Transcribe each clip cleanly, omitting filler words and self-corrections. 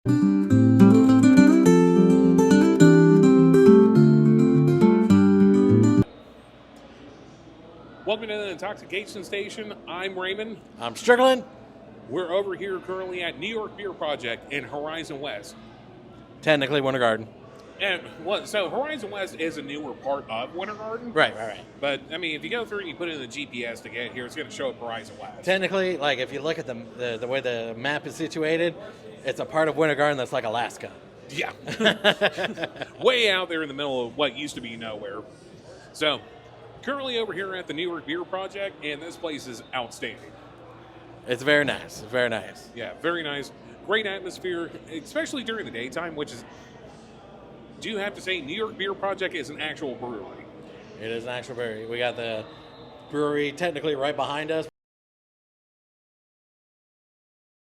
Welcome to the Intoxication Station. I'm Raymond. I'm Strickland. We're over here currently at New York Beer Project in Horizon West. Technically Winter Garden. And so Horizon West is a newer part of Winter Garden. Right. But, I mean, if you go through and you put in the GPS to get here, it's going to show up Horizon West. Technically, like, if you look at the way the map is situated, it's a part of Winter Garden that's like Alaska. Yeah. Way out there in the middle of what used to be nowhere. So, currently over here at the New York Beer Project, and this place is outstanding. It's very nice. Yeah, very nice. Great atmosphere, especially during the daytime, which is, do you have to say, New York Beer Project is an actual brewery. It is an actual brewery. We got the brewery technically right behind us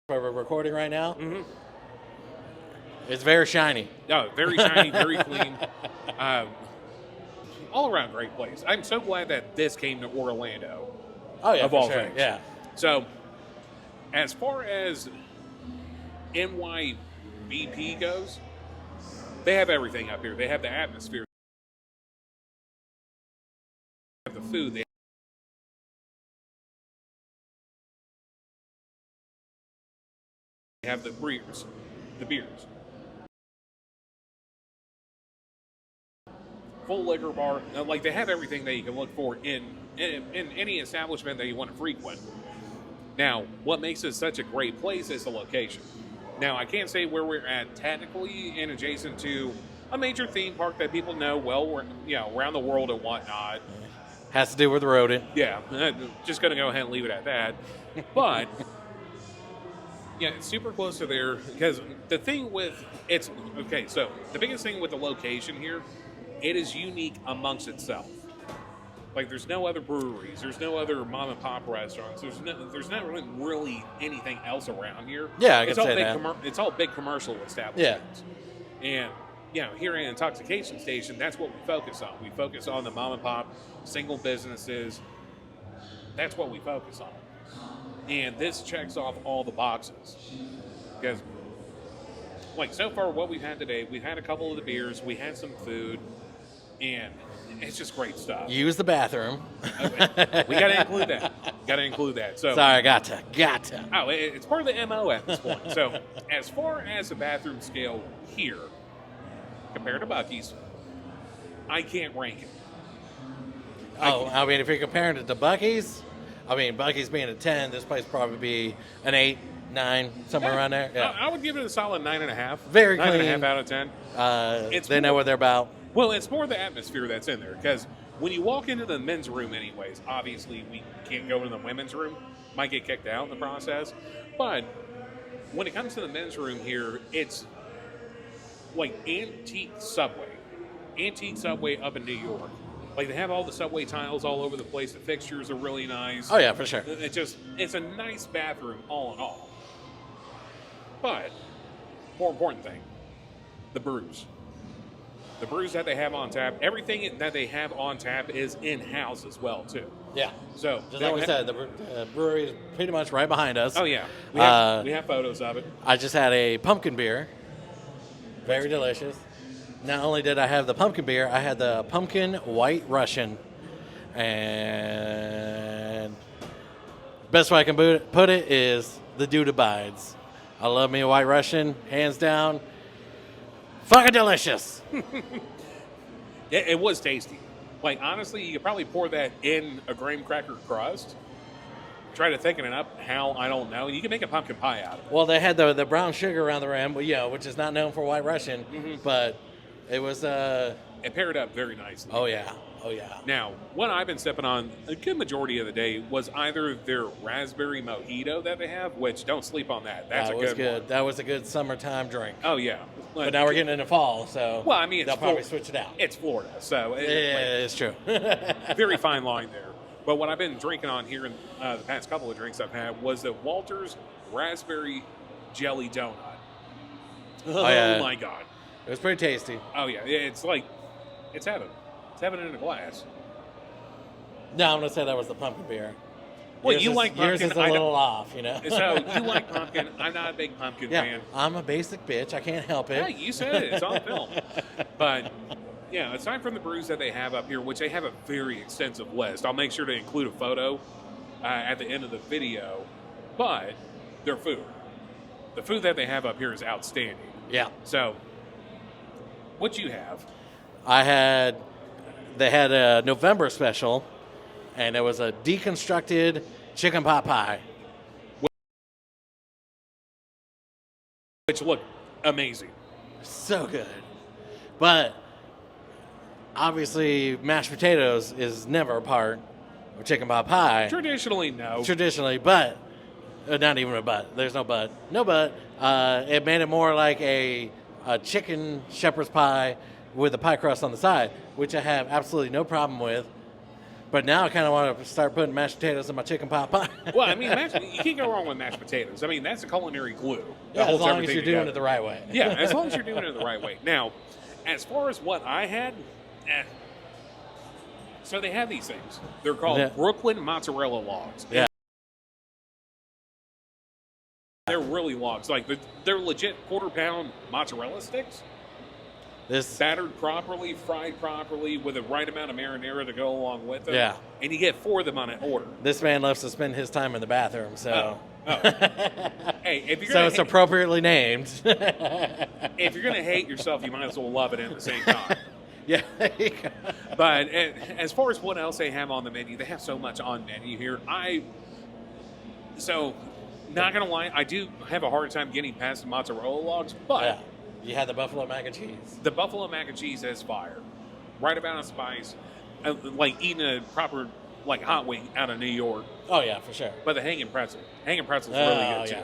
where we're recording right now. Mm-hmm. It's very shiny. Oh, very shiny, very clean. All around great place. I'm so glad that this came to Orlando. Oh, yeah, of all sure. things. Yeah. So, as far as NYBP goes, they have everything up here. They have the atmosphere, they have the food, they have the beers. Full liquor bar. Like, they have everything that you can look for in any establishment that you want to frequent. Now, what makes it such a great place is the location. Now, I can't say where we're at technically and adjacent to a major theme park that people know well, around the world and whatnot. Has to do with the rodent. Yeah, just going to go ahead and leave it at that. But, yeah, it's super close to there because the thing with so the biggest thing with the location here, it is unique amongst itself. Like, there's no other breweries. There's no other mom and pop restaurants. There's not really anything else around here. Yeah, I can say that. It's all big commercial establishments. Yeah. And, here in Intoxication Station, that's what we focus on. We focus on the mom and pop, single businesses. That's what we focus on. And this checks off all the boxes. Because, like, so far what we've had today, we've had a couple of the beers, we had some food, and it's just great stuff. Use the bathroom. Okay. We got to include that. So, sorry, gotcha. Oh, it's part of the MO at this point. So, as far as the bathroom scale here, compared to Buc-ee's, I can't rank it. I mean, if you're comparing it to Buc-ee's, Buc-ee's being a 10, this place probably be an 8, 9, somewhere around there. Yeah. I would give it a solid 9.5. Very clean. 9.5 out of 10. They know what they're about. Well, it's more the atmosphere that's in there, because when you walk into the men's room anyways, obviously we can't go into the women's room. Might get kicked out in the process. But when it comes to the men's room here, it's like antique subway up in New York. Like, they have all the subway tiles all over the place. The fixtures are really nice. Oh, yeah, for sure. It's a nice bathroom all in all. But, more important thing, the brews. The brews that they have on tap, everything that they have on tap is in-house as well, too. Yeah. So, just like we said, the brewery is pretty much right behind us. Oh, yeah. We have photos of it. I just had a pumpkin beer. Very delicious. Not only did I have the pumpkin beer, I had the pumpkin white Russian. And best way I can put it is the dude abides. I love me a white Russian, hands down. Fucking delicious. It was tasty. Like, honestly, you could probably pour that in a graham cracker crust. Try to thicken it up how, I don't know. You can make a pumpkin pie out of it. Well, they had the brown sugar around the rim, which is not known for white Russian, but it was... It paired up very nicely. Oh, yeah. Now, what I've been sipping on a good majority of the day was either their raspberry mojito that they have, which don't sleep on that. That's good one. That was a good summertime drink. Oh, yeah. But now we're getting into fall, so they'll probably switch it out. It's Florida, so... It's true. Very fine line there. But what I've been drinking on here in the past couple of drinks I've had was the Walter's Raspberry Jelly Donut. Oh, my God. It was pretty tasty. Oh, yeah. It's like, it's heaven. It's heaven in a glass. No, I'm going to say that was the pumpkin beer. Well, you like pumpkin. Yours is a little off, you know. So you like pumpkin. I'm not a big pumpkin fan. I'm a basic bitch. I can't help it. Yeah, you said it. It's on film. But, yeah, aside from the brews that they have up here, which they have a very extensive list, I'll make sure to include a photo at the end of the video. But their food. The food that they have up here is outstanding. Yeah. So, what you have? They had a November special, and it was a deconstructed chicken pot pie. Which looked amazing. So good. But obviously mashed potatoes is never a part of chicken pot pie. Traditionally, no. But not even a but. There's no but. No but. It made it more like a chicken shepherd's pie with a pie crust on the side, which I have absolutely no problem with. But now I kind of want to start putting mashed potatoes in my chicken pot pie. Well, I mean, you can't go wrong with mashed potatoes. I mean, that's a culinary glue. Yeah, as long as you're doing it the right way. Yeah, as long as you're doing it the right way. Now, as far as what I had, so they have these things. They're called Brooklyn mozzarella logs. Yeah. They're really logs. Like, they're legit quarter-pound mozzarella sticks. Battered properly, fried properly, with the right amount of marinara to go along with it. Yeah. And you get 4 of them on an order. This man loves to spend his time in the bathroom, so. Hey, if you're so it's appropriately named. If you're going to hate yourself, you might as well love it at the same time. Yeah. But as far as what else they have on the menu, they have so much on menu here. So, not going to lie, I do have a hard time getting past the mozzarella logs, but. Yeah. You had the buffalo mac and cheese. The buffalo mac and cheese is fire. Right about a spice. Like eating a proper, like, hot wing out of New York. Oh, yeah, for sure. But the hanging pretzel. Hanging pretzel's really good, too.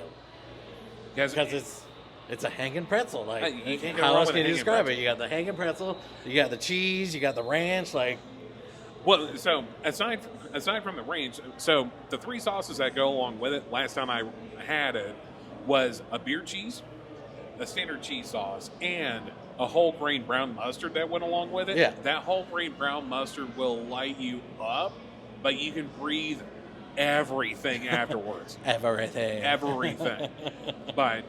Because it's a hanging pretzel. Like, you can't go how wrong else with can a you describe hanging it? You got the hanging pretzel, you got the cheese, you got the ranch, like. Well, so aside from the ranch, so the 3 sauces that go along with it, last time I had it, was a beer cheese, a standard cheese sauce, and a whole grain brown mustard that went along with it. Yeah. That whole grain brown mustard will light you up, but you can breathe everything afterwards. Everything. But,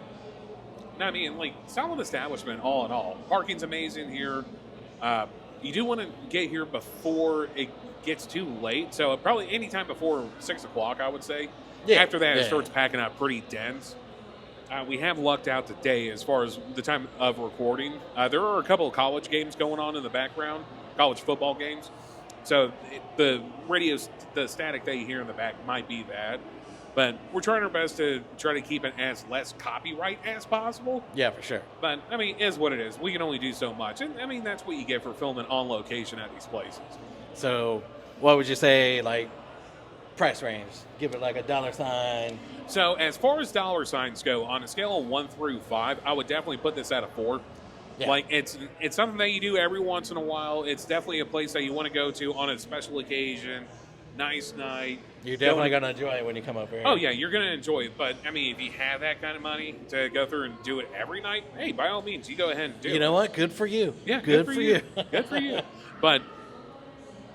I mean, like, solid establishment all in all. Parking's amazing here. You do want to get here before it gets too late. So probably any time before 6 o'clock, I would say. Yeah. After that, it starts packing up pretty dense. We have lucked out today as far as the time of recording. There are a couple of college games going on in the background, college football games. So the static that you hear in the back might be that. But we're trying our best to try to keep it as less copyright as possible. Yeah, for sure. But, I mean, it is what it is. We can only do so much. And, I mean, that's what you get for filming on location at these places. So what would you say, like, price range? Give it like a $sign. So as far as dollar signs go, on a scale of 1 through 5, I would definitely put this at a 4. Yeah. Like, it's something that you do every once in a while. It's definitely a place that you want to go to on a special occasion, nice night. You're definitely going to enjoy it when you come up here. Oh, yeah, you're going to enjoy it. But, I mean, if you have that kind of money to go through and do it every night, hey, by all means, you go ahead and do it. You know what? Good for you. Yeah, good for you. Good for you. But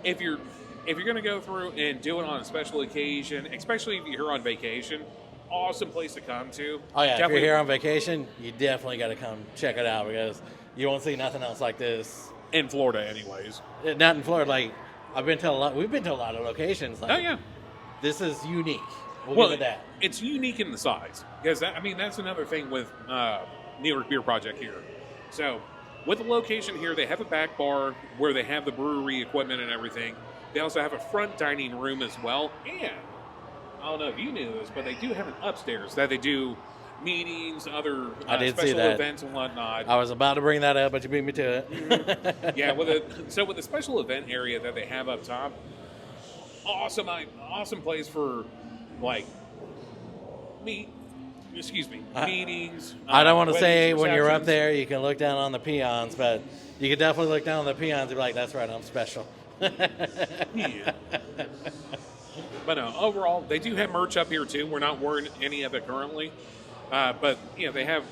if you're going to go through and do it on a special occasion, especially if you're here on vacation, awesome place to come to. Oh, yeah. If you're here on vacation, you definitely got to come check it out because you won't see nothing else like this. In Florida, anyways. Not in Florida. Like, we've been to a lot of locations. Like, oh, yeah. This is unique. We'll give it that. It's unique in the size. Because, that's another thing with New York Beer Project here. So, with the location here, they have a back bar where they have the brewery equipment and everything. They also have a front dining room as well. And, I don't know if you knew this, but they do have an upstairs that they do meetings, other special events and whatnot. I was about to bring that up, but you beat me to it. Mm-hmm. Yeah, with the special event area that they have up top, awesome place for, like, meetings. I don't want to say when you're up there you can look down on the peons, but you can definitely look down on the peons and be like, that's right, I'm special. Yeah. But no, overall, they do have merch up here too. We're not wearing any of it currently. But, they have,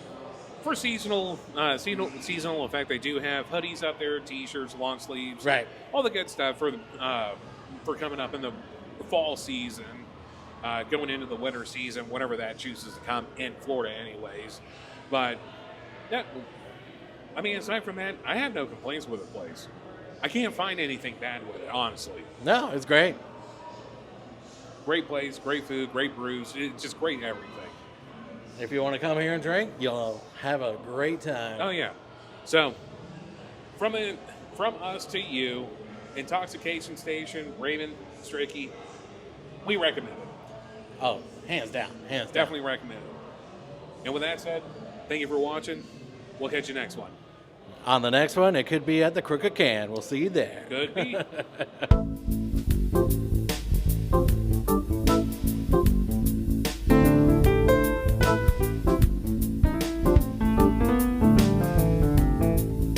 for seasonal effect, they do have hoodies up there, T-shirts, long sleeves. Right. All the good stuff for coming up in the fall season. going into the winter season, whenever that chooses to come in Florida, anyways. But yeah, I mean, aside from that, I have no complaints with the place. I can't find anything bad with it, honestly. No, it's great. Great place, great food, great brews. It's just great everything. If you want to come here and drink, you'll have a great time. Oh yeah. So from us to you, Intoxication Station, Raven, Stricky, we recommend it. Oh, hands down. Hands down. Definitely recommend it. And with that said, thank you for watching. We'll catch you next one. On the next one, it could be at the Crooked Can. We'll see you there. Could be.